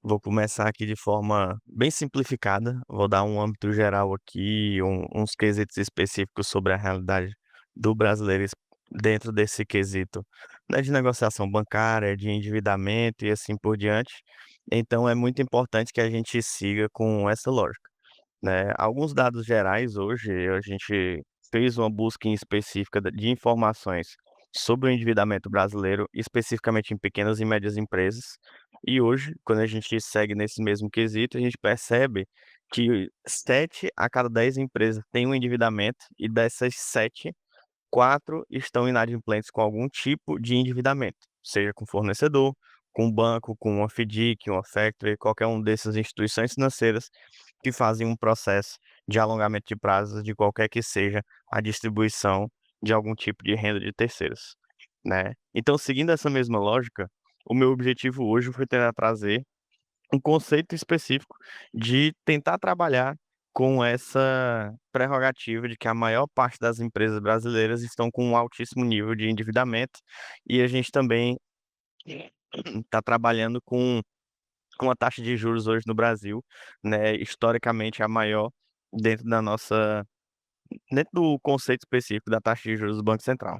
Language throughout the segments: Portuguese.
Vou começar aqui de forma bem simplificada, vou dar um âmbito geral aqui, uns quesitos específicos sobre a realidade do brasileiro dentro desse quesito, né, de negociação bancária, de endividamento e assim por diante. Então é muito importante que a gente siga com essa lógica, né. Alguns dados gerais hoje, a gente fez uma busca em específica de informações sobre o endividamento brasileiro, especificamente em pequenas e médias empresas, e hoje, quando a gente segue nesse mesmo quesito, a gente percebe que 7 a cada 10 empresas têm um endividamento e dessas 7, 4 estão inadimplentes com algum tipo de endividamento, seja com fornecedor, com banco, com uma FDIC, uma factory, qualquer um dessas instituições financeiras que fazem um processo de alongamento de prazos de qualquer que seja a distribuição de algum tipo de renda de terceiros, né. Então, seguindo essa mesma lógica, o meu objetivo hoje foi tentar trazer um conceito específico de tentar trabalhar com essa prerrogativa de que a maior parte das empresas brasileiras estão com um altíssimo nível de endividamento, e a gente também está trabalhando com a taxa de juros hoje no Brasil, né, historicamente a maior dentro da nossa dentro do conceito específico da taxa de juros do Banco Central.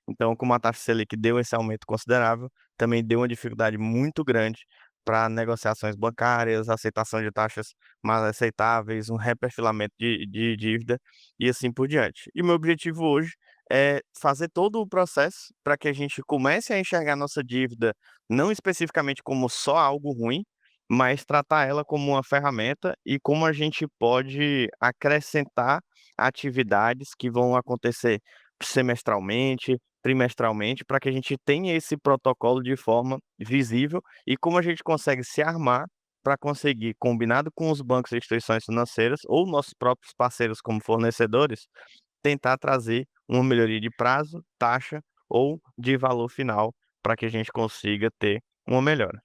Então, como a taxa Selic deu esse aumento considerável, também deu uma dificuldade muito grande para negociações bancárias, aceitação de taxas mais aceitáveis, um reperfilamento de dívida e assim por diante. E meu objetivo hoje é fazer todo o processo para que a gente comece a enxergar nossa dívida não especificamente como só algo ruim, mas tratar ela como uma ferramenta e como a gente pode acrescentar atividades que vão acontecer semestralmente, trimestralmente, para que a gente tenha esse protocolo de forma visível e como a gente consegue se armar para conseguir, combinado com os bancos e instituições financeiras ou nossos próprios parceiros como fornecedores, tentar trazer uma melhoria de prazo, taxa ou de valor final para que a gente consiga ter uma melhora,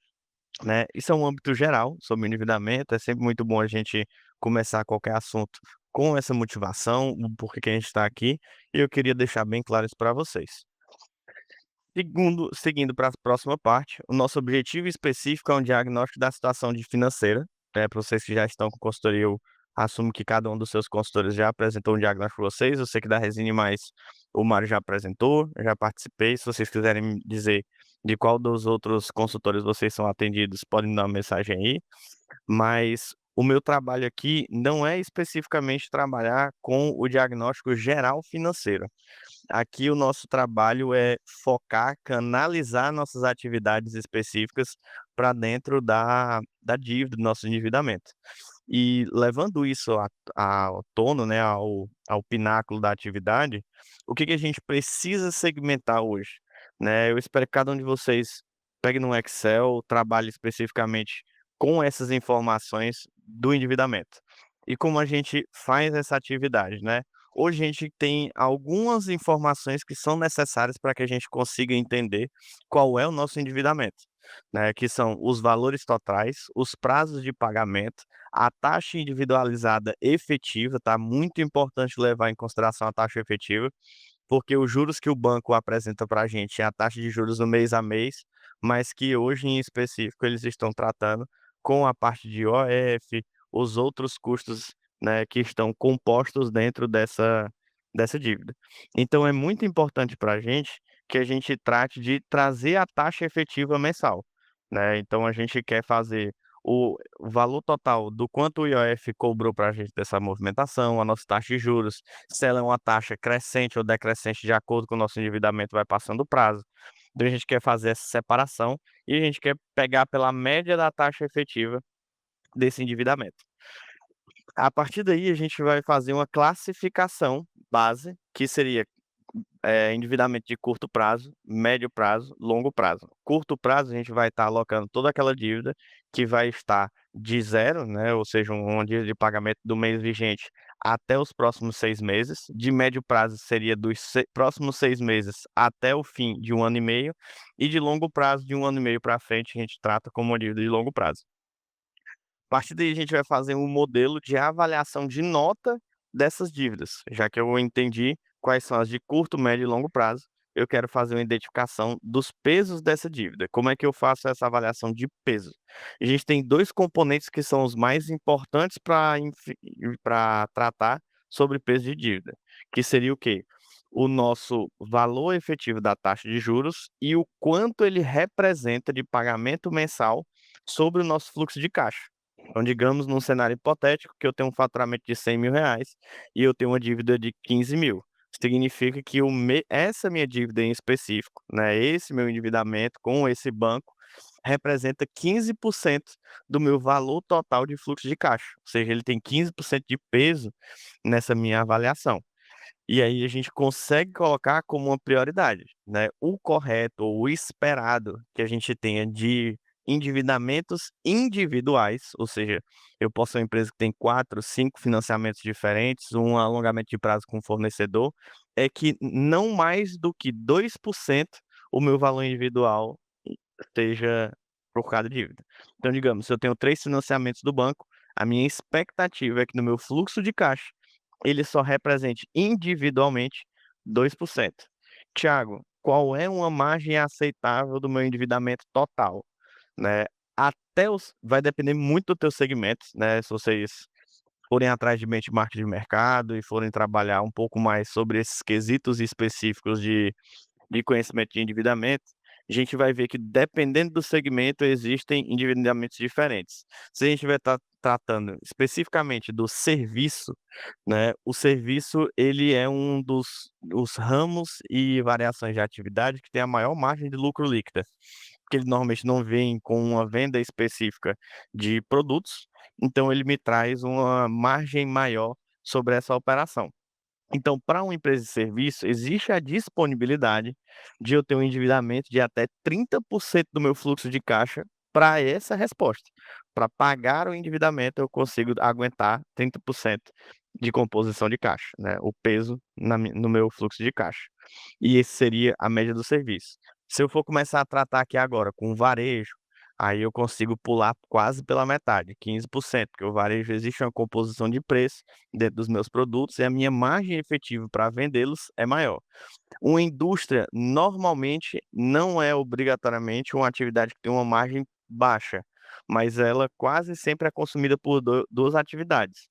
né. Isso é um âmbito geral sobre endividamento, é sempre muito bom a gente começar qualquer assunto com essa motivação, o porquê que a gente está aqui, e eu queria deixar bem claro isso para vocês. Seguindo para a próxima parte, o nosso objetivo específico é um diagnóstico da situação de financeira, para vocês que já estão com consultoria, eu assumo que cada um dos seus consultores já apresentou um diagnóstico para vocês, eu sei que da Resine Mais o Mário já apresentou, eu já participei, se vocês quiserem me dizer de qual dos outros consultores vocês são atendidos, podem me dar uma mensagem aí, mas o meu trabalho aqui não é especificamente trabalhar com o diagnóstico geral financeiro. Aqui o nosso trabalho é focar, canalizar nossas atividades específicas para dentro da dívida, do nosso endividamento. E levando isso ao tono, né, ao pináculo da atividade, o que que a gente precisa segmentar hoje, né. Eu espero que cada um de vocês pegue num Excel, trabalhe especificamente com essas informações do endividamento. E como a gente faz essa atividade, né. Hoje a gente tem algumas informações que são necessárias para que a gente consiga entender qual é o nosso endividamento, né, que são os valores totais, os prazos de pagamento, a taxa individualizada efetiva, tá, muito importante levar em consideração a taxa efetiva, porque os juros que o banco apresenta para a gente é a taxa de juros no mês a mês, mas que hoje em específico eles estão tratando com a parte de IOF, os outros custos, né, que estão compostos dentro dessa dívida. Então é muito importante para a gente que a gente trate de trazer a taxa efetiva mensal, né. Então a gente quer fazer o valor total do quanto o IOF cobrou para a gente dessa movimentação, a nossa taxa de juros, se ela é uma taxa crescente ou decrescente de acordo com o nosso endividamento vai passando o prazo. Então a gente quer fazer essa separação e a gente quer pegar pela média da taxa efetiva desse endividamento. A partir daí a gente vai fazer uma classificação base, que seria endividamento de curto prazo, médio prazo, longo prazo. Curto prazo, a gente vai estar alocando toda aquela dívida que vai estar de zero, né, ou seja, uma dívida de pagamento do mês vigente até os próximos 6 meses. De médio prazo seria dos próximos 6 meses até o fim de 1 ano e meio, e de longo prazo, de 1 ano e meio para frente, a gente trata como uma dívida de longo prazo. A partir daí a gente vai fazer um modelo de avaliação de nota dessas dívidas, já que eu entendi quais são as de curto, médio e longo prazo, eu quero fazer uma identificação dos pesos dessa dívida. Como é que eu faço essa avaliação de peso? A gente tem 2 componentes que são os mais importantes para tratar sobre peso de dívida, que seria o quê? O nosso valor efetivo da taxa de juros e o quanto ele representa de pagamento mensal sobre o nosso fluxo de caixa. Então, digamos, num cenário hipotético, que eu tenho um faturamento de R$ 100.000 e eu tenho uma dívida de 15.000. Significa que essa minha dívida em específico, né, esse meu endividamento com esse banco, representa 15% do meu valor total de fluxo de caixa, ou seja, ele tem 15% de peso nessa minha avaliação. E aí a gente consegue colocar como uma prioridade, né, o correto ou o esperado que a gente tenha de endividamentos individuais, ou seja, eu posso ser uma empresa que tem 4, 5 financiamentos diferentes, um alongamento de prazo com o fornecedor, é que não mais do que 2% o meu valor individual esteja por cada dívida. Então, digamos, se eu tenho 3 financiamentos do banco, a minha expectativa é que no meu fluxo de caixa ele só represente individualmente 2%. Tiago, qual é uma margem aceitável do meu endividamento total, né? Até os vai depender muito do teu segmento, né, se vocês forem atrás de benchmark de mercado e forem trabalhar um pouco mais sobre esses quesitos específicos de conhecimento de endividamento, a gente vai ver que dependendo do segmento existem endividamentos diferentes. Se a gente vai estar tratando especificamente do serviço, né, o serviço ele é um dos os ramos e variações de atividade que tem a maior margem de lucro líquida, porque ele normalmente não vem com uma venda específica de produtos, então ele me traz uma margem maior sobre essa operação. Então, para uma empresa de serviço, existe a disponibilidade de eu ter um endividamento de até 30% do meu fluxo de caixa para essa resposta. Para pagar o endividamento, eu consigo aguentar 30% de composição de caixa, né, o peso no meu fluxo de caixa. E esse seria a média do serviço. Se eu for começar a tratar aqui agora com varejo, aí eu consigo pular quase pela metade, 15%, porque o varejo existe uma composição de preço dentro dos meus produtos e a minha margem efetiva para vendê-los é maior. Uma indústria normalmente não é obrigatoriamente uma atividade que tem uma margem baixa, mas ela quase sempre é consumida por 2 atividades,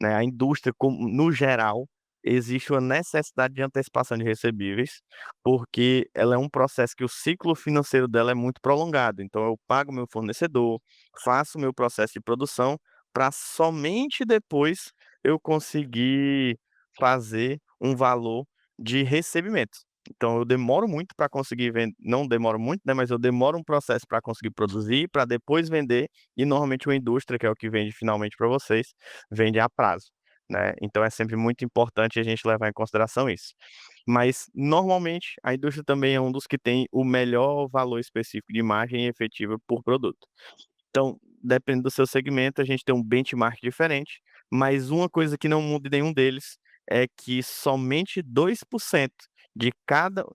né. A indústria como no geral, existe uma necessidade de antecipação de recebíveis, porque ela é um processo que o ciclo financeiro dela é muito prolongado, então eu pago meu fornecedor, faço o meu processo de produção, para somente depois eu conseguir fazer um valor de recebimento. Então eu demoro muito para conseguir não demoro muito, né, mas eu demoro um processo para conseguir produzir, para depois vender, e normalmente uma indústria, que é o que vende finalmente para vocês, vende a prazo, né. Então é sempre muito importante a gente levar em consideração isso. Mas normalmente a indústria também é um dos que tem o melhor valor específico de margem efetiva por produto. Então, dependendo do seu segmento, a gente tem um benchmark diferente, mas uma coisa que não muda em nenhum deles é que somente 2% de cada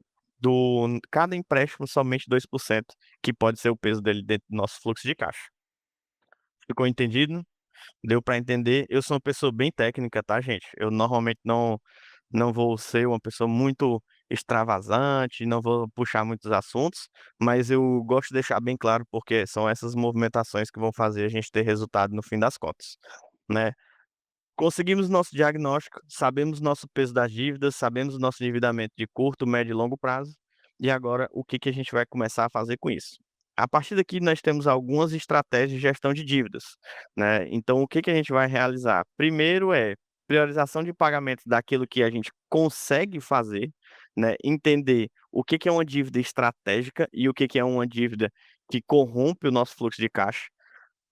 empréstimo, somente 2% que pode ser o peso dele dentro do nosso fluxo de caixa. Ficou entendido? Deu para entender? Eu sou uma pessoa bem técnica, tá, gente? Eu normalmente não vou ser uma pessoa muito extravasante, não vou puxar muitos assuntos, mas eu gosto de deixar bem claro, porque são essas movimentações que vão fazer a gente ter resultado no fim das contas, né. Conseguimos nosso diagnóstico, sabemos nosso peso das dívidas, sabemos o nosso endividamento de curto, médio e longo prazo, e agora o que que a gente vai começar a fazer com isso? A partir daqui nós temos algumas estratégias de gestão de dívidas, né, então o que que a gente vai realizar? Primeiro é priorização de pagamentos daquilo que a gente consegue fazer, né, entender o que que é uma dívida estratégica e o que que é uma dívida que corrompe o nosso fluxo de caixa.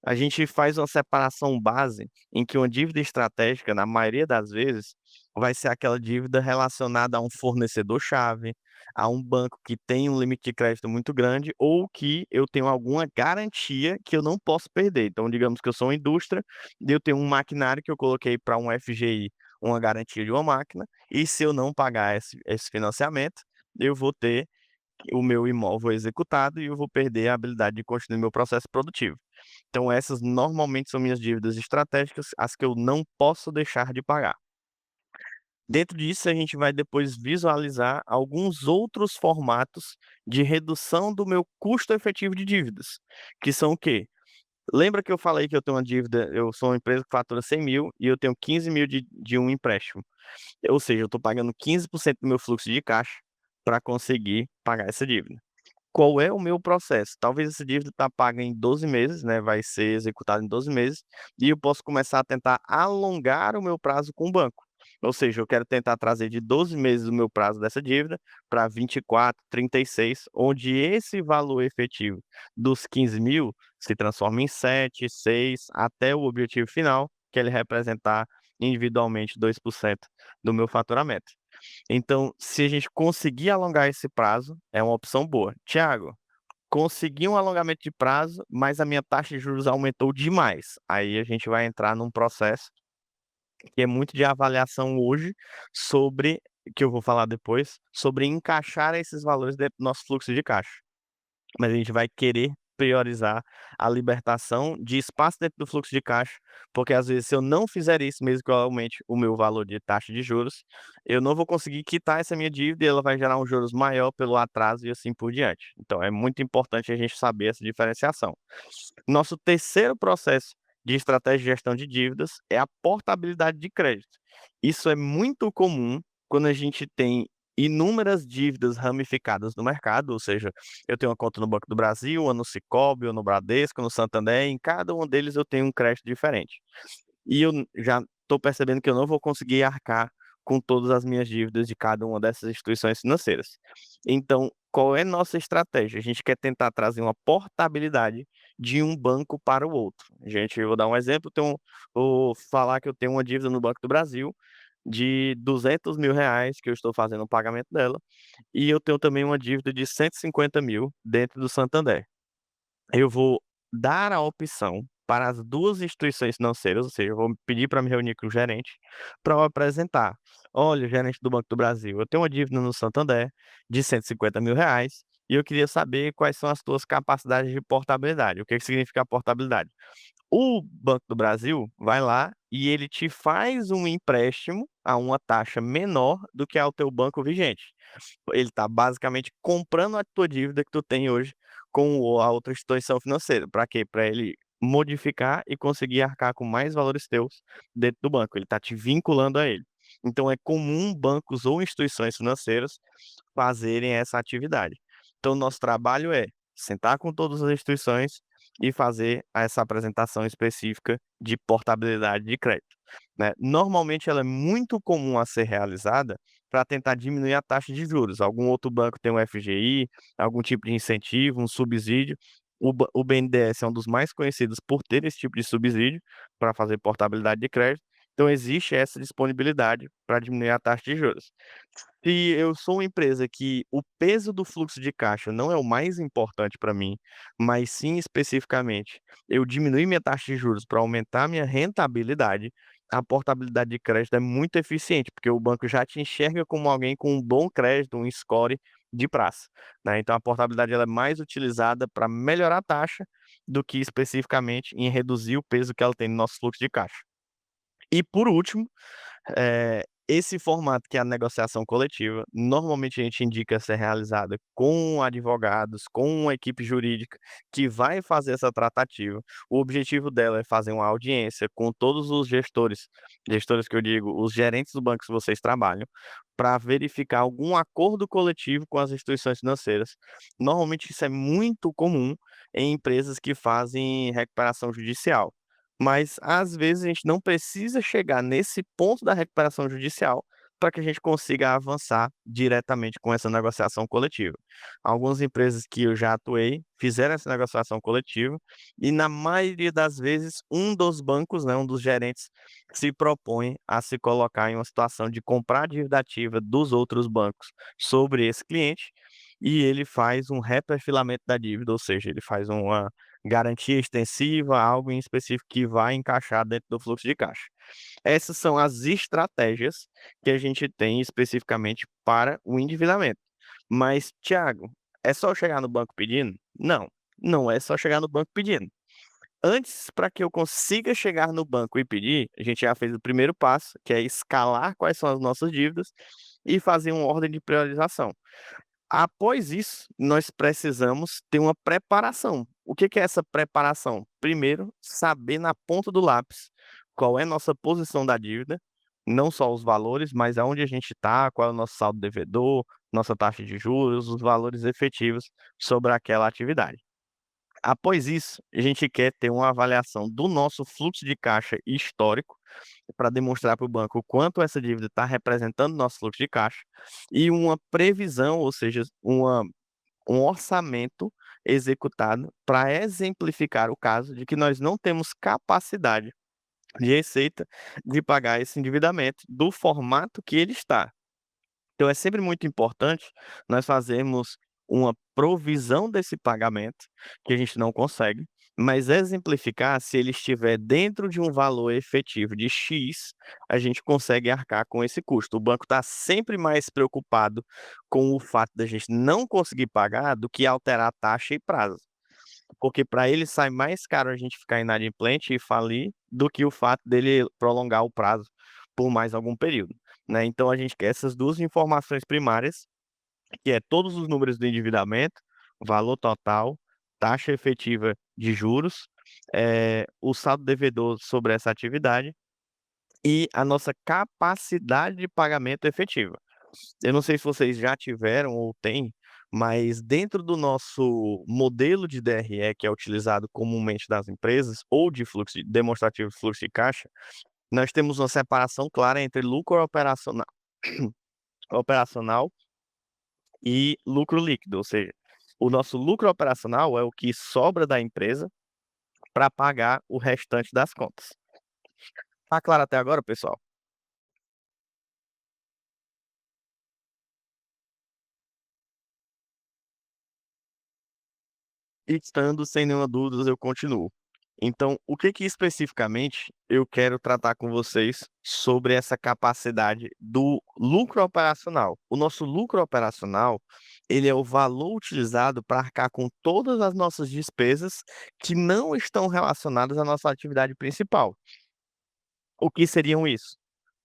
A gente faz uma separação base em que uma dívida estratégica, na maioria das vezes, vai ser aquela dívida relacionada a um fornecedor-chave, a um banco que tem um limite de crédito muito grande ou que eu tenho alguma garantia que eu não posso perder. Então, digamos que eu sou uma indústria e eu tenho um maquinário que eu coloquei para um FGI, uma garantia de uma máquina, e se eu não pagar esse financiamento, eu vou ter o meu imóvel executado e eu vou perder a habilidade de continuar meu processo produtivo. Então essas normalmente são minhas dívidas estratégicas, as que eu não posso deixar de pagar. Dentro disso, a gente vai depois visualizar alguns outros formatos de redução do meu custo efetivo de dívidas, que são o quê? Lembra que eu falei que eu tenho uma dívida, eu sou uma empresa que fatura 100.000 e eu tenho 15.000 de um empréstimo. Ou seja, eu estou pagando 15% do meu fluxo de caixa para conseguir pagar essa dívida. Qual é o meu processo? Talvez essa dívida está paga em 12 meses, né, vai ser executada em 12 meses, e eu posso começar a tentar alongar o meu prazo com o banco. Ou seja, eu quero tentar trazer de 12 meses o meu prazo dessa dívida para 24, 36, onde esse valor efetivo dos 15.000 se transforma em 7, 6, até o objetivo final, que ele representar individualmente 2% do meu faturamento. Então, se a gente conseguir alongar esse prazo, é uma opção boa. Tiago, consegui um alongamento de prazo, mas a minha taxa de juros aumentou demais. Aí a gente vai entrar num processo que é muito de avaliação hoje sobre, que eu vou falar depois, sobre encaixar esses valores dentro do nosso fluxo de caixa. Mas a gente vai querer priorizar a libertação de espaço dentro do fluxo de caixa, porque às vezes se eu não fizer isso, mesmo que eu aumente o meu valor de taxa de juros, eu não vou conseguir quitar essa minha dívida e ela vai gerar um juros maior pelo atraso e assim por diante. Então é muito importante a gente saber essa diferenciação. Nosso terceiro processo de estratégia de gestão de dívidas é a portabilidade de crédito. Isso é muito comum quando a gente tem inúmeras dívidas ramificadas no mercado, ou seja, eu tenho uma conta no Banco do Brasil, ou no Sicoob, ou no Bradesco, no Santander, em cada um deles eu tenho um crédito diferente. E eu já estou percebendo que eu não vou conseguir arcar com todas as minhas dívidas de cada uma dessas instituições financeiras. Então, qual é nossa estratégia? A gente quer tentar trazer uma portabilidade de um banco para o outro. Gente, eu vou dar um exemplo, vou falar que eu tenho uma dívida no Banco do Brasil de R$ 200.000, que eu estou fazendo o pagamento dela, e eu tenho também uma dívida de 150.000 dentro do Santander. Eu vou dar a opção para as 2 instituições financeiras, ou seja, eu vou pedir para me reunir com o gerente, para eu apresentar: "Olha, gerente do Banco do Brasil, eu tenho uma dívida no Santander de R$ 150.000 e eu queria saber quais são as tuas capacidades de portabilidade". O que que significa portabilidade? O Banco do Brasil vai lá e ele te faz um empréstimo a uma taxa menor do que é o teu banco vigente. Ele está basicamente comprando a tua dívida que tu tem hoje com a outra instituição financeira. Para quê? Para ele modificar e conseguir arcar com mais valores teus dentro do banco. Ele está te vinculando a ele. Então é comum bancos ou instituições financeiras fazerem essa atividade. Então nosso trabalho é sentar com todas as instituições e fazer essa apresentação específica de portabilidade de crédito, né. Normalmente ela é muito comum a ser realizada para tentar diminuir a taxa de juros. Algum outro banco tem um FGI, algum tipo de incentivo, um subsídio. O BNDES é um dos mais conhecidos por ter esse tipo de subsídio para fazer portabilidade de crédito, então existe essa disponibilidade para diminuir a taxa de juros. Se eu sou uma empresa que o peso do fluxo de caixa não é o mais importante para mim, mas sim especificamente eu diminuir minha taxa de juros para aumentar minha rentabilidade, a portabilidade de crédito é muito eficiente, porque o banco já te enxerga como alguém com um bom crédito, um score de praça, né. Então a portabilidade ela é mais utilizada para melhorar a taxa do que especificamente em reduzir o peso que ela tem no nosso fluxo de caixa. E por último, esse formato que é a negociação coletiva, normalmente a gente indica ser realizada com advogados, com uma equipe jurídica que vai fazer essa tratativa. O objetivo dela é fazer uma audiência com todos os gestores que eu digo, os gerentes do banco que vocês trabalham, para verificar algum acordo coletivo com as instituições financeiras. Normalmente isso é muito comum em empresas que fazem recuperação judicial. Mas, às vezes, a gente não precisa chegar nesse ponto da recuperação judicial para que a gente consiga avançar diretamente com essa negociação coletiva. Algumas empresas que eu já atuei fizeram essa negociação coletiva e, na maioria das vezes, um dos bancos, né, um dos gerentes, se propõe a se colocar em uma situação de comprar a dívida ativa dos outros bancos sobre esse cliente e ele faz um reperfilamento da dívida, ou seja, ele faz uma garantia extensiva, algo em específico que vai encaixar dentro do fluxo de caixa. Essas são as estratégias que a gente tem especificamente para o endividamento. Mas, Thiago, é só chegar no banco pedindo? Não, não é só chegar no banco pedindo. Antes, para que eu consiga chegar no banco e pedir, a gente já fez o primeiro passo, que é escalar quais são as nossas dívidas e fazer uma ordem de priorização. Após isso, nós precisamos ter uma preparação. O que que é essa preparação? Primeiro, saber na ponta do lápis qual é a nossa posição da dívida, não só os valores, mas aonde a gente está, qual é o nosso saldo devedor, nossa taxa de juros, os valores efetivos sobre aquela atividade. Após isso, a gente quer ter uma avaliação do nosso fluxo de caixa histórico, para demonstrar para o banco o quanto essa dívida está representando o nosso fluxo de caixa, e uma previsão, ou seja, um orçamento executado para exemplificar o caso de que nós não temos capacidade de receita de pagar esse endividamento do formato que ele está. Então é sempre muito importante nós fazermos uma provisão desse pagamento, que a gente não consegue, mas exemplificar se ele estiver dentro de um valor efetivo de X, a gente consegue arcar com esse custo. O banco está sempre mais preocupado com o fato da gente não conseguir pagar do que alterar taxa e prazo. Porque para ele sai mais caro a gente ficar inadimplente e falir, do que o fato dele prolongar o prazo por mais algum período, né. Então a gente quer essas 2 informações primárias, que é todos os números do endividamento, valor total, taxa efetiva de juros, o saldo devedor sobre essa atividade e a nossa capacidade de pagamento efetiva. Eu não sei se vocês já tiveram ou têm, mas dentro do nosso modelo de DRE, que é utilizado comumente das empresas, ou de fluxo demonstrativo de fluxo de caixa, nós temos uma separação clara entre lucro operacional e lucro líquido, ou seja, o nosso lucro operacional é o que sobra da empresa para pagar o restante das contas. Tá claro até agora, pessoal? Estando sem nenhuma dúvida, eu continuo. Então, o que que especificamente eu quero tratar com vocês sobre essa capacidade do lucro operacional? O nosso lucro operacional, ele é o valor utilizado para arcar com todas as nossas despesas que não estão relacionadas à nossa atividade principal. O que seriam isso?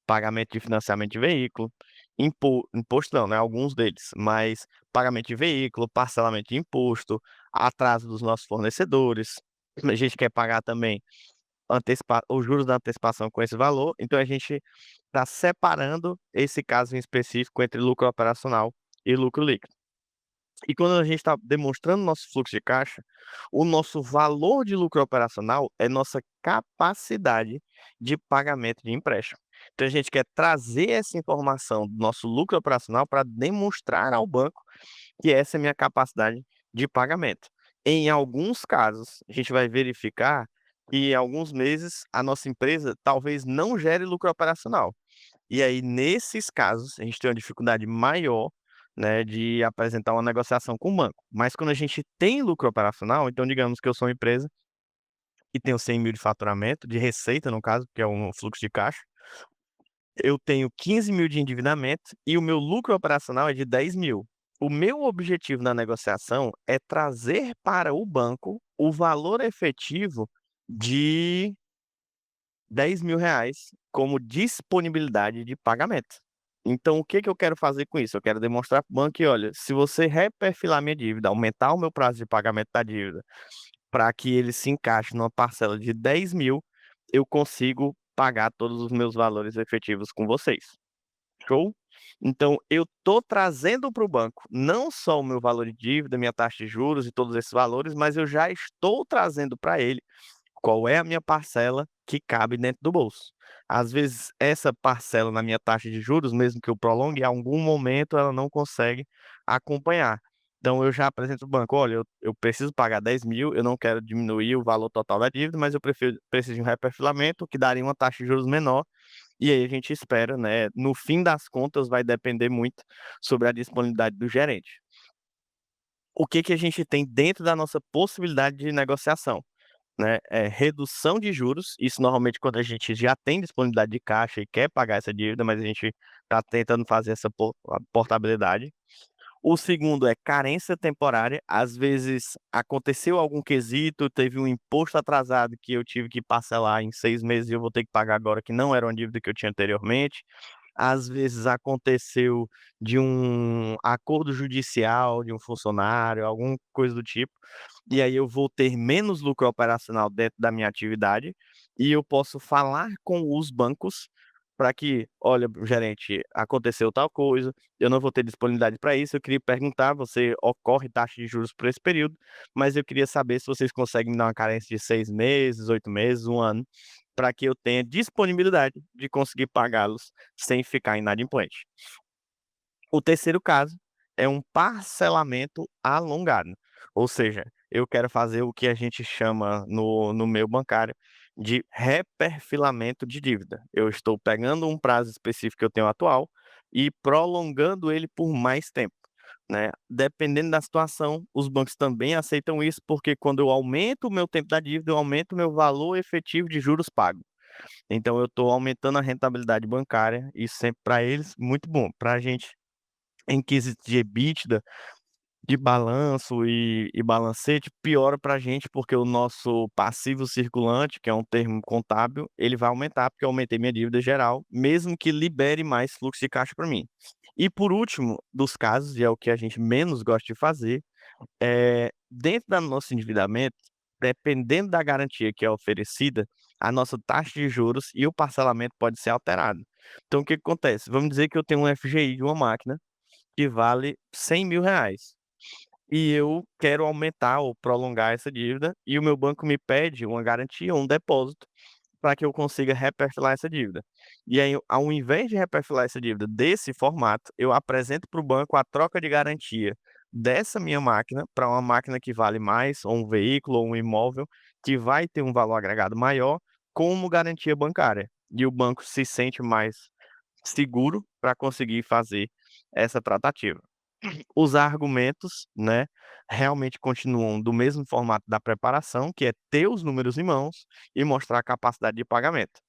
Pagamento de financiamento de veículo, imposto não, né, alguns deles, mas pagamento de veículo, parcelamento de imposto, atraso dos nossos fornecedores. A gente quer pagar também antecipa os juros da antecipação com esse valor, então a gente está separando esse caso em específico entre lucro operacional e lucro líquido. E quando a gente está demonstrando nosso fluxo de caixa, o nosso valor de lucro operacional é nossa capacidade de pagamento de empréstimo. Então a gente quer trazer essa informação do nosso lucro operacional para demonstrar ao banco que essa é a minha capacidade de pagamento. Em alguns casos, a gente vai verificar que em alguns meses a nossa empresa talvez não gere lucro operacional. E aí, nesses casos, a gente tem uma dificuldade maior, né, de apresentar uma negociação com o banco. Mas quando a gente tem lucro operacional, então digamos que eu sou uma empresa e tenho 100.000 de faturamento, de receita no caso, que é um fluxo de caixa, eu tenho 15.000 de endividamento e o meu lucro operacional é de 10.000. O meu objetivo na negociação é trazer para o banco o valor efetivo de R$ 10.000 como disponibilidade de pagamento. Então o que que eu quero fazer com isso? Eu quero demonstrar para o banco que: "Olha, se você reperfilar minha dívida, aumentar o meu prazo de pagamento da dívida, para que ele se encaixe numa parcela de 10.000, eu consigo pagar todos os meus valores efetivos com vocês". Show? Então eu tô trazendo para o banco não só o meu valor de dívida, minha taxa de juros e todos esses valores, mas eu já estou trazendo para ele qual é a minha parcela que cabe dentro do bolso. Às vezes, essa parcela na minha taxa de juros, mesmo que eu prolongue, em algum momento ela não consegue acompanhar. Então eu já apresento o banco: "Olha, eu preciso pagar 10.000, eu não quero diminuir o valor total da dívida, mas eu preciso de um reperfilamento que daria uma taxa de juros menor", e aí a gente espera, né, no fim das contas vai depender muito sobre a disponibilidade do gerente. O que que a gente tem dentro da nossa possibilidade de negociação? Né, redução de juros, isso normalmente quando a gente já tem disponibilidade de caixa e quer pagar essa dívida, mas a gente está tentando fazer essa a portabilidade. O segundo é carência temporária, às vezes aconteceu algum quesito, teve um imposto atrasado que eu tive que parcelar em 6 meses e eu vou ter que pagar agora, que não era uma dívida que eu tinha anteriormente. Às vezes aconteceu de um acordo judicial de um funcionário, alguma coisa do tipo, e aí eu vou ter menos lucro operacional dentro da minha atividade, e eu posso falar com os bancos para que: "Olha, gerente, aconteceu tal coisa, eu não vou ter disponibilidade para isso, eu queria perguntar, você ocorre taxa de juros por esse período, mas eu queria saber se vocês conseguem me dar uma carência de 6 meses, 8 meses, um ano, para que eu tenha disponibilidade de conseguir pagá-los sem ficar inadimplente". O terceiro caso é um parcelamento alongado, ou seja, eu quero fazer o que a gente chama no meio bancário de reperfilamento de dívida. Eu estou pegando um prazo específico que eu tenho atual e prolongando ele por mais tempo, né. Dependendo da situação, os bancos também aceitam isso, porque quando eu aumento o meu tempo da dívida, eu aumento o meu valor efetivo de juros pago. Então eu estou aumentando a rentabilidade bancária, isso sempre para eles muito bom, para a gente em quesito de EBITDA, de balanço e balancete, piora para a gente, porque o nosso passivo circulante, que é um termo contábil, ele vai aumentar, porque eu aumentei minha dívida geral, mesmo que libere mais fluxo de caixa para mim. E por último dos casos, e é o que a gente menos gosta de fazer, dentro do nosso endividamento, dependendo da garantia que é oferecida, a nossa taxa de juros e o parcelamento pode ser alterado. Então o que que acontece? Vamos dizer que eu tenho um FGI de uma máquina que vale R$ 100.000, e eu quero aumentar ou prolongar essa dívida, e o meu banco me pede uma garantia, um depósito, para que eu consiga reperfilar essa dívida. E aí, ao invés de reperfilar essa dívida desse formato, eu apresento para o banco a troca de garantia dessa minha máquina para uma máquina que vale mais, ou um veículo, ou um imóvel, que vai ter um valor agregado maior, como garantia bancária. E o banco se sente mais seguro para conseguir fazer essa tratativa. Os argumentos, né, realmente continuam do mesmo formato da preparação, que é ter os números em mãos e mostrar a capacidade de pagamento.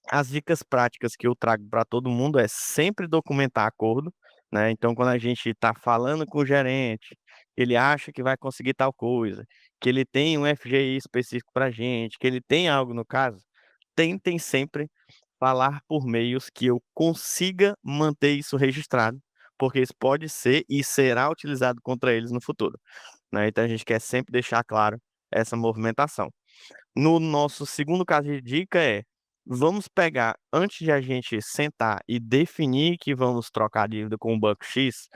As dicas práticas que eu trago para todo mundo é sempre documentar acordo, né, então quando a gente está falando com o gerente, ele acha que vai conseguir tal coisa, que ele tem um FGI específico para gente, que ele tem algo no caso, tentem sempre falar por meios que eu consiga manter isso registrado, porque isso pode ser e será utilizado contra eles no futuro, né, então a gente quer sempre deixar claro essa movimentação. No nosso segundo caso de dica vamos pegar antes de a gente sentar e definir que vamos trocar a dívida com o banco X,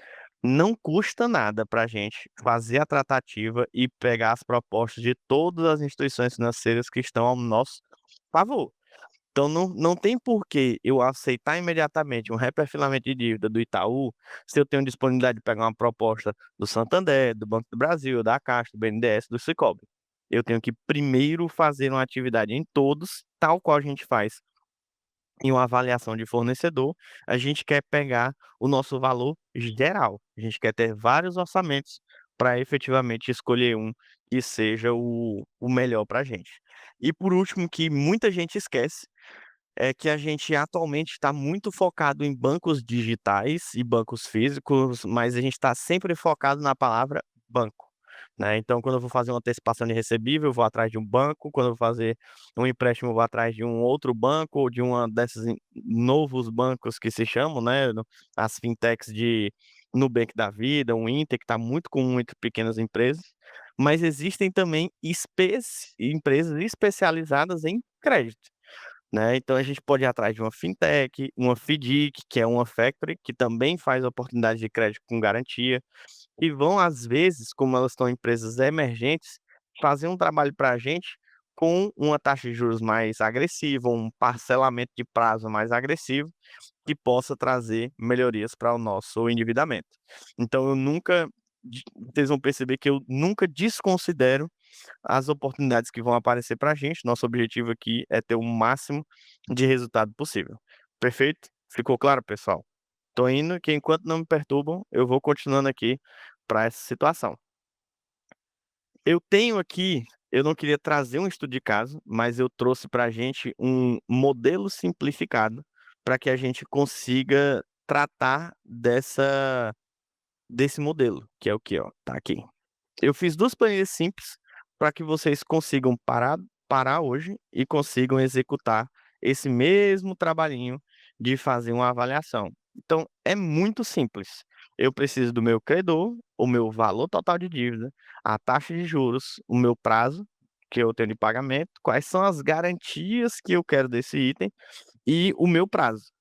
não custa nada para a gente fazer a tratativa e pegar as propostas de todas as instituições financeiras que estão ao nosso favor. Então não tem porquê eu aceitar imediatamente um reperfilamento de dívida do Itaú, se eu tenho disponibilidade de pegar uma proposta do Santander, do Banco do Brasil, da Caixa, do BNDES, do Sicoob. Eu tenho que primeiro fazer uma atividade em todos, tal qual a gente faz em uma avaliação de fornecedor, a gente quer pegar o nosso valor geral. A gente quer ter vários orçamentos para efetivamente escolher um que seja o melhor para a gente. E por último, que muita gente esquece, é que a gente atualmente está muito focado em bancos digitais e bancos físicos, mas a gente está sempre focado na palavra banco, né. Então quando eu vou fazer uma antecipação de recebível, eu vou atrás de um banco, quando eu vou fazer um empréstimo, eu vou atrás de um outro banco ou de uma desses novos bancos que se chamam, né, as fintechs de Nubank da vida, um Inter, que está muito comum entre pequenas empresas, mas existem também empresas especializadas em crédito, né, então a gente pode ir atrás de uma fintech, uma FIDIC, que é uma factory, que também faz oportunidade de crédito com garantia, e vão às vezes, como elas estão empresas emergentes, fazer um trabalho para a gente com uma taxa de juros mais agressiva, um parcelamento de prazo mais agressivo, que possa trazer melhorias para o nosso endividamento. Então eu nunca vocês vão perceber que eu nunca desconsidero as oportunidades que vão aparecer para a gente. Nosso objetivo aqui é ter o máximo de resultado possível. Perfeito? Ficou claro, pessoal? Tô indo que enquanto não me perturbam, eu vou continuando aqui para essa situação. Eu tenho aqui eu não queria trazer um estudo de caso, mas eu trouxe para a gente um modelo simplificado para que a gente consiga tratar desse modelo, que é o que, ó, tá aqui. Eu fiz 2 planilhas simples para que vocês consigam parar hoje e consigam executar esse mesmo trabalhinho de fazer uma avaliação. Então é muito simples. Eu preciso do meu credor, o meu valor total de dívida, a taxa de juros, o meu prazo que eu tenho de pagamento, quais são as garantias que eu quero desse item e o meu prazo.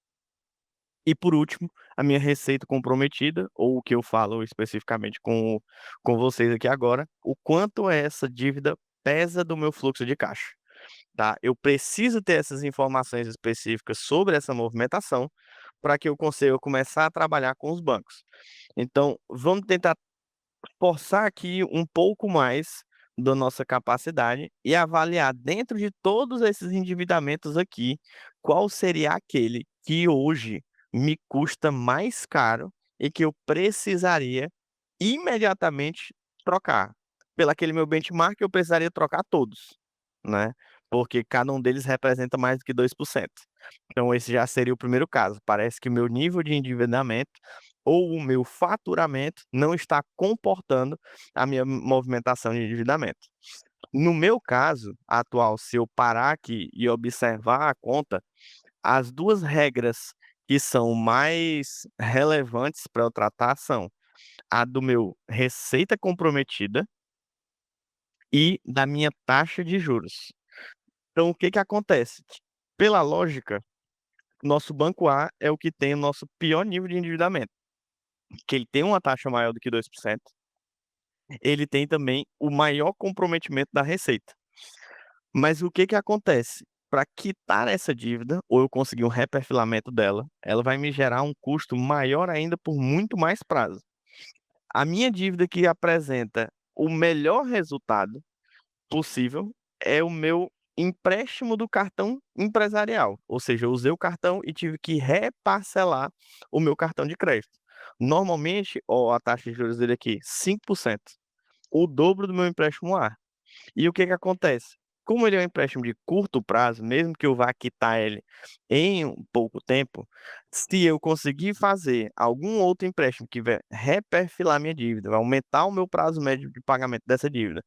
E por último, a minha receita comprometida, ou o que eu falo especificamente com vocês aqui agora, o quanto essa dívida pesa do meu fluxo de caixa, tá. Eu preciso ter essas informações específicas sobre essa movimentação, para que eu consiga começar a trabalhar com os bancos. Então, vamos tentar forçar aqui um pouco mais da nossa capacidade e avaliar dentro de todos esses endividamentos aqui, qual seria aquele que hoje me custa mais caro e que eu precisaria imediatamente trocar. Pelo aquele meu benchmark, eu precisaria trocar todos, né, porque cada um deles representa mais do que 2%. Então esse já seria o primeiro caso. Parece que o meu nível de endividamento ou o meu faturamento não está comportando a minha movimentação de endividamento. No meu caso atual, se eu parar aqui e observar a conta, as 2 regras que são mais relevantes para eu tratar são a do meu receita comprometida e da minha taxa de juros. Então o que que acontece? Pela lógica, nosso banco A é o que tem o nosso pior nível de endividamento, que ele tem uma taxa maior do que 2%. Ele tem também o maior comprometimento da receita. Mas o que que acontece? Para quitar essa dívida, ou eu conseguir um reperfilamento dela, ela vai me gerar um custo maior ainda por muito mais prazo. A minha dívida que apresenta o melhor resultado possível é o meu empréstimo do cartão empresarial, ou seja, eu usei o cartão e tive que reparcelar o meu cartão de crédito. Normalmente, ó, a taxa de juros dele aqui, 5%, o dobro do meu empréstimo A. E o que que acontece? Como ele é um empréstimo de curto prazo, mesmo que eu vá quitar ele em um pouco tempo, se eu conseguir fazer algum outro empréstimo que vai reperfilar minha dívida, vai aumentar o meu prazo médio de pagamento dessa dívida,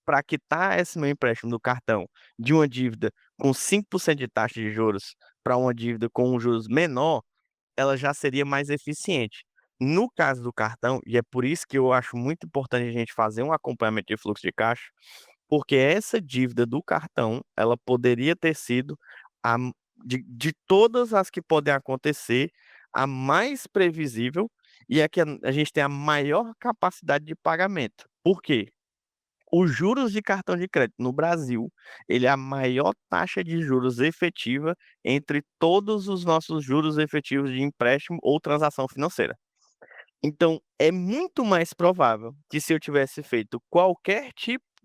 para quitar esse meu empréstimo do cartão de uma dívida com 5% de taxa de juros para uma dívida com um juros menor, ela já seria mais eficiente. No caso do cartão, e é por isso que eu acho muito importante a gente fazer um acompanhamento de fluxo de caixa, porque essa dívida do cartão, ela poderia ter sido a de todas as que podem acontecer, a mais previsível e a que a gente tem a maior capacidade de pagamento. Por quê? Os juros de cartão de crédito no Brasil, ele é a maior taxa de juros efetiva entre todos os nossos juros efetivos de empréstimo ou transação financeira. Então, é muito mais provável que se eu tivesse feito qualquer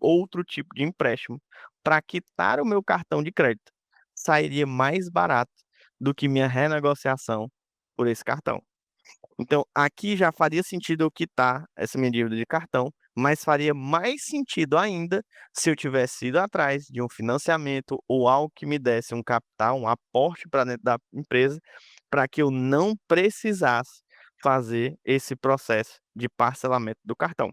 outro tipo de empréstimo para quitar o meu cartão de crédito, sairia mais barato do que minha renegociação por esse cartão. Então, aqui já faria sentido eu quitar essa minha dívida de cartão, mas faria mais sentido ainda se eu tivesse ido atrás de um financiamento ou algo que me desse um capital, um aporte para dentro da empresa, para que eu não precisasse fazer esse processo de parcelamento do cartão.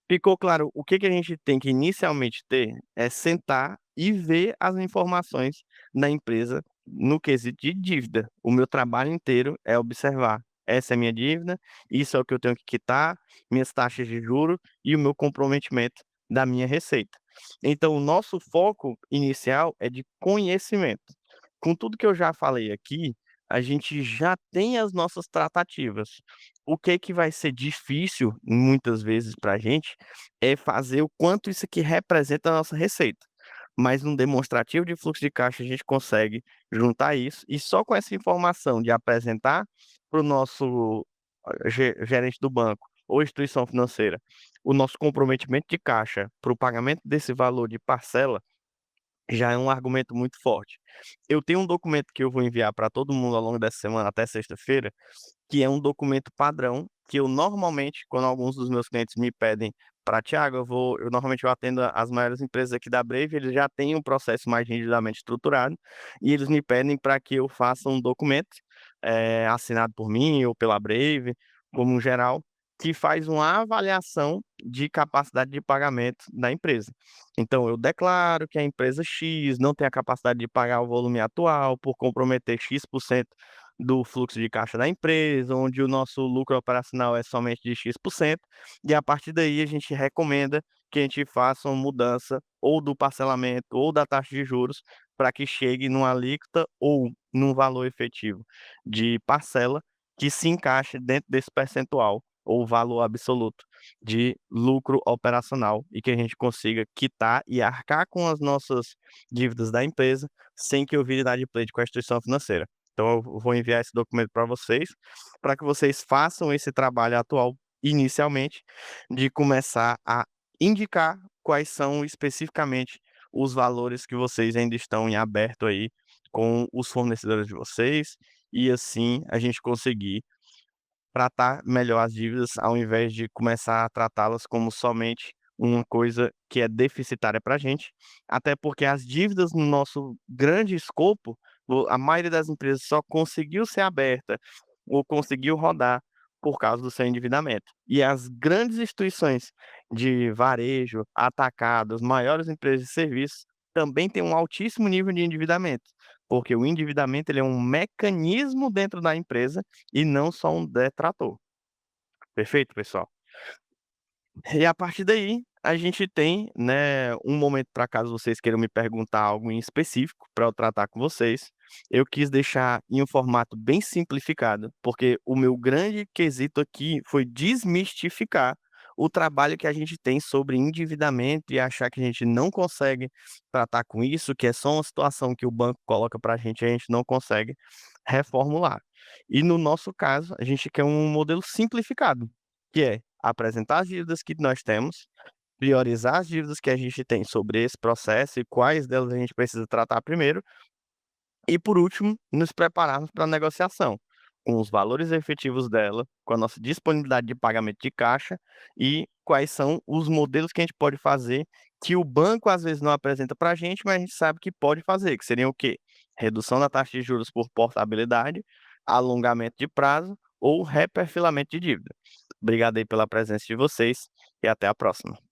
Ficou claro, o que que a gente tem que inicialmente ter é sentar e ver as informações da empresa no quesito de dívida. O meu trabalho inteiro é observar, essa é a minha dívida, isso é o que eu tenho que quitar, minhas taxas de juros e o meu comprometimento da minha receita. Então o nosso foco inicial é de conhecimento. Com tudo que eu já falei aqui, a gente já tem as nossas tratativas. O que vai ser difícil, muitas vezes, para a gente, é fazer o quanto isso aqui representa a nossa receita. Mas num demonstrativo de fluxo de caixa a gente consegue juntar isso, e só com essa informação de apresentar para o nosso gerente do banco ou instituição financeira, o nosso comprometimento de caixa para o pagamento desse valor de parcela, já é um argumento muito forte. Eu tenho um documento que eu vou enviar para todo mundo ao longo dessa semana até sexta-feira, que é um documento padrão, que eu normalmente, quando alguns dos meus clientes me pedem para "Thiago, eu normalmente eu atendo as maiores empresas aqui da Brave, eles já têm um processo mais rigidamente estruturado, e eles me pedem para que eu faça um documento, assinado por mim ou pela Brave, como um geral, que faz uma avaliação de capacidade de pagamento da empresa. Então eu declaro que a empresa X não tem a capacidade de pagar o volume atual por comprometer X% do fluxo de caixa da empresa, onde o nosso lucro operacional é somente de X%, e a partir daí a gente recomenda que a gente faça uma mudança ou do parcelamento ou da taxa de juros para que chegue numa alíquota ou num valor efetivo de parcela que se encaixe dentro desse percentual ou valor absoluto de lucro operacional e que a gente consiga quitar e arcar com as nossas dívidas da empresa sem que eu vire inadimplente com a instituição financeira. Então eu vou enviar esse documento para que vocês façam esse trabalho atual inicialmente, de começar a indicar quais são especificamente os valores que vocês ainda estão em aberto aí com os fornecedores de vocês, e assim a gente conseguir tratar melhor as dívidas, ao invés de começar a tratá-las como somente uma coisa que é deficitária para a gente, até porque as dívidas no nosso grande escopo, a maioria das empresas só conseguiu ser aberta ou conseguiu rodar por causa do seu endividamento. E as grandes instituições de varejo, atacado, as maiores empresas de serviços, também têm um altíssimo nível de endividamento, porque o endividamento ele é um mecanismo dentro da empresa e não só um detrator. Perfeito, pessoal? E a partir daí, a gente tem, né, um momento para caso vocês queiram me perguntar algo em específico para eu tratar com vocês. Eu quis deixar em um formato bem simplificado, porque o meu grande quesito aqui foi desmistificar o trabalho que a gente tem sobre endividamento e achar que a gente não consegue tratar com isso, que é só uma situação que o banco coloca para a gente não consegue reformular. E no nosso caso, a gente quer um modelo simplificado, que é apresentar as dívidas que nós temos, priorizar as dívidas que a gente tem sobre esse processo e quais delas a gente precisa tratar primeiro, e por último, nos prepararmos para a negociação, com os valores efetivos dela, com a nossa disponibilidade de pagamento de caixa e quais são os modelos que a gente pode fazer, que o banco às vezes não apresenta para a gente, mas a gente sabe que pode fazer, que seriam o quê? Redução da taxa de juros por portabilidade, alongamento de prazo ou reperfilamento de dívida. Obrigado aí pela presença de vocês e até a próxima.